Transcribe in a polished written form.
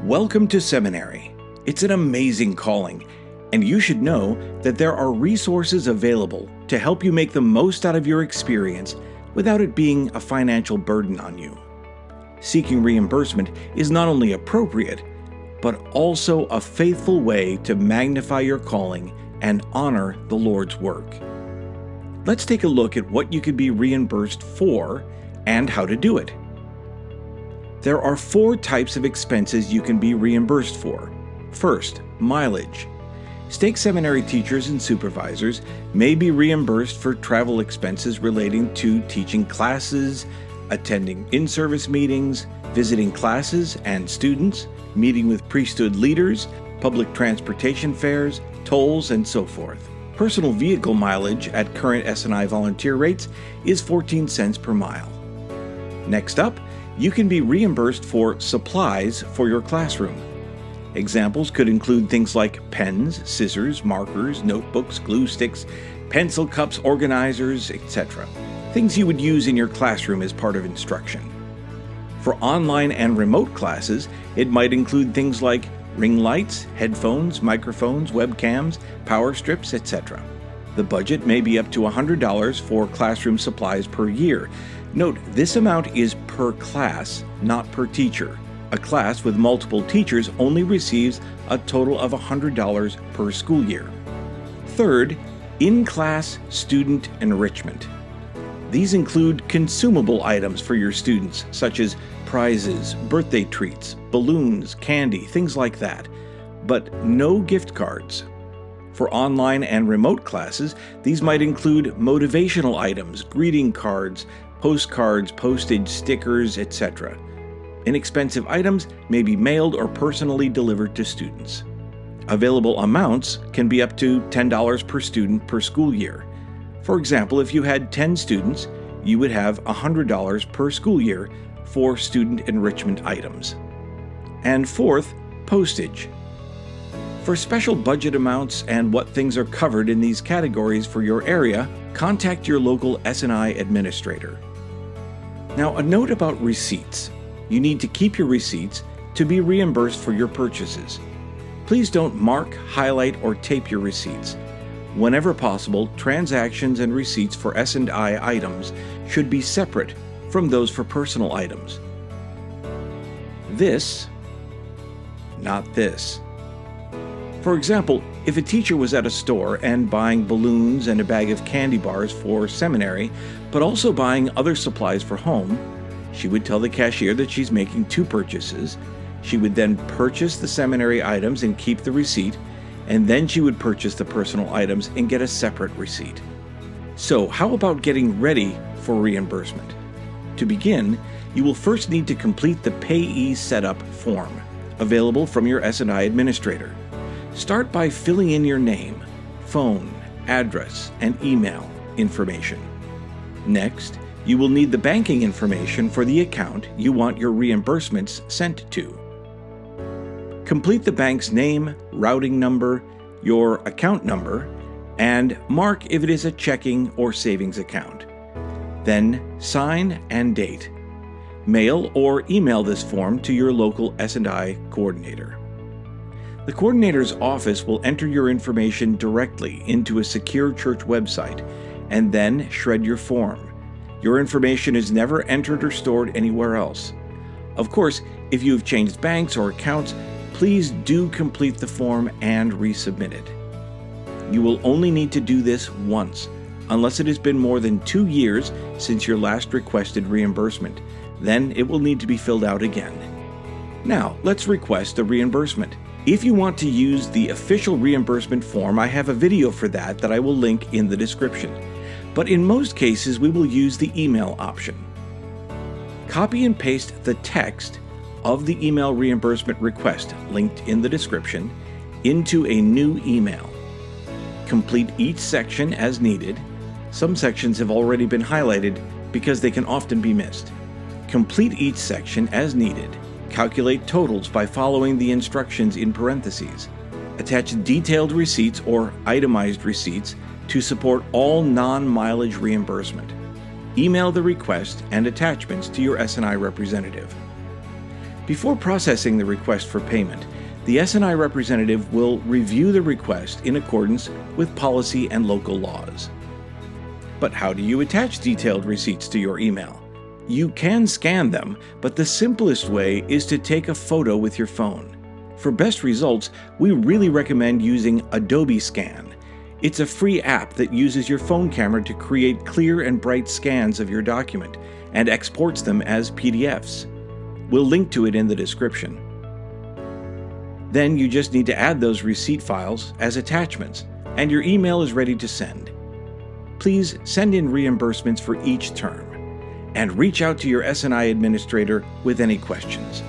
Welcome to seminary. It's an amazing calling, and you should know that there are resources available to help you make the most out of your experience without it being a financial burden on you. Seeking reimbursement is not only appropriate, but also a faithful way to magnify your calling and honor the Lord's work. Let's take a look at what you can be reimbursed for and how to do it. There are 4 types of expenses you can be reimbursed for. First, mileage. Stake Seminary teachers and supervisors may be reimbursed for travel expenses relating to teaching classes, attending in-service meetings, visiting classes and students, meeting with priesthood leaders, public transportation fares, tolls, and so forth. Personal vehicle mileage at current S&I volunteer rates is 14 cents per mile. Next up, you can be reimbursed for supplies for your classroom. Examples could include things like pens, scissors, markers, notebooks, glue sticks, pencil cups, organizers, etc. Things you would use in your classroom as part of instruction. For online and remote classes, it might include things like ring lights, headphones, microphones, webcams, power strips, etc. The budget may be up to $100 for classroom supplies per year. Note, this amount is per class, not per teacher. A class with multiple teachers only receives a total of $100 per school year. Third, in-class student enrichment. These include consumable items for your students, such as prizes, birthday treats, balloons, candy, things like that, but no gift cards. For online and remote classes, these might include motivational items, greeting cards, postcards, postage, stickers, etc. Inexpensive items may be mailed or personally delivered to students. Available amounts can be up to $10 per student per school year. For example, if you had 10 students, you would have $100 per school year for student enrichment items. And fourth, postage. For special budget amounts and what things are covered in these categories for your area, contact your local S&I Administrator. Now, a note about receipts. You need to keep your receipts to be reimbursed for your purchases. Please don't mark, highlight, or tape your receipts. Whenever possible, transactions and receipts for S&I items should be separate from those for personal items. This, not this. For example, if a teacher was at a store and buying balloons and a bag of candy bars for seminary, but also buying other supplies for home, she would tell the cashier that she's making 2 purchases. She would then purchase the seminary items and keep the receipt, and then she would purchase the personal items and get a separate receipt. So, how about getting ready for reimbursement? To begin, you will first need to complete the payee setup form, available from your S&I Administrator. Start by filling in your name, phone, address, and email information. Next, you will need the banking information for the account you want your reimbursements sent to. Complete the bank's name, routing number, your account number, and mark if it is a checking or savings account. Then sign and date. Mail or email this form to your local S&I coordinator. The coordinator's office will enter your information directly into a secure church website and then shred your form. Your information is never entered or stored anywhere else. Of course, if you have changed banks or accounts, please do complete the form and resubmit it. You will only need to do this once, unless it has been more than 2 years since your last requested reimbursement. Then it will need to be filled out again. Now, let's request a reimbursement. If you want to use the official reimbursement form, I have a video for that I will link in the description. But in most cases, we will use the email option. Copy and paste the text of the email reimbursement request linked in the description into a new email. Complete each section as needed. Some sections have already been highlighted because they can often be missed. Complete each section as needed. Calculate totals by following the instructions in parentheses. Attach detailed receipts or itemized receipts to support all non-mileage reimbursement. Email the request and attachments to your S&I representative. Before processing the request for payment, the S&I representative will review the request in accordance with policy and local laws. But how do you attach detailed receipts to your email? You can scan them, but the simplest way is to take a photo with your phone. For best results, we really recommend using Adobe Scan. It's a free app that uses your phone camera to create clear and bright scans of your document and exports them as PDFs. We'll link to it in the description. Then you just need to add those receipt files as attachments, and your email is ready to send. Please send in reimbursements for each term, and reach out to your S&I administrator with any questions.